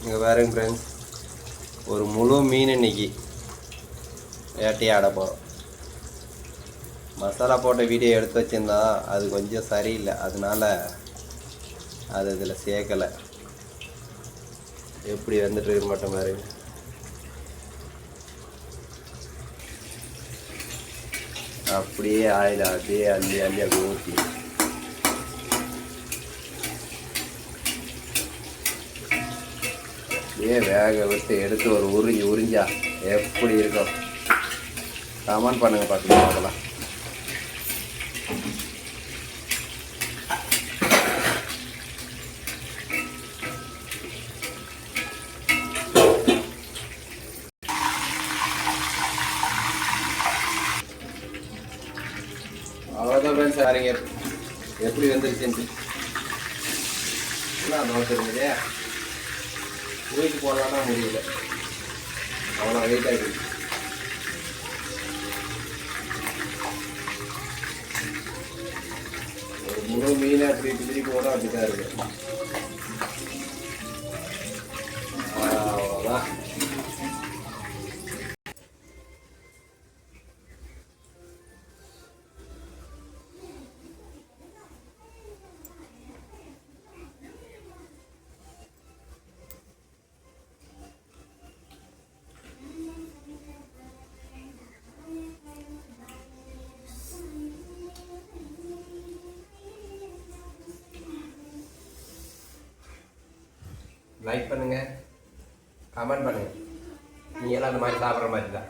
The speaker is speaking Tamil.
இங்கே பாருங்க ஃப்ரெண்ட்ஸ், ஒரு முழு மீன் இன்னைக்கு வேட்டையாட போகிறோம். மசாலா போட்ட வீடியோ எடுத்து வச்சுருந்தா அது கொஞ்சம் சரியில்லை, அதனால அது இதில் சேர்க்கலை. எப்படி வந்துட்டு இருக்க மாட்டோம் பாருங்க. அப்படியே ஆயில அப்படியே அள்ளி அள்ளி அப்படி ஊற்றி அப்படியே வேக விட்டு எடுத்து ஒரு உறிஞ்சா எப்படி இருக்கும் கமெண்ட் பண்ணுங்க பார்க்கலாம். பார்க்கலாம். அவ்வளோதான் ஃப்ரெண்ட்ஸ், பாருங்க எப்படி வந்துருச்சுன்ட்டு. நோட்டு இருந்ததே வீட்டுக்கு போடலான்னா முடியல, அவ்வளோ வெயிட் ஆகிடுச்சு. ஒரு முழு மீனை அப்படி திருப்பி போட அப்படிதான் இருக்கு. அவ்வளோதான். லைக் பண்ணுங்கள், கமெண்ட் பண்ணுங்கள். நீ எல்லாம் அந்த மாதிரி சாப்பிட்ற மாதிரி தான்.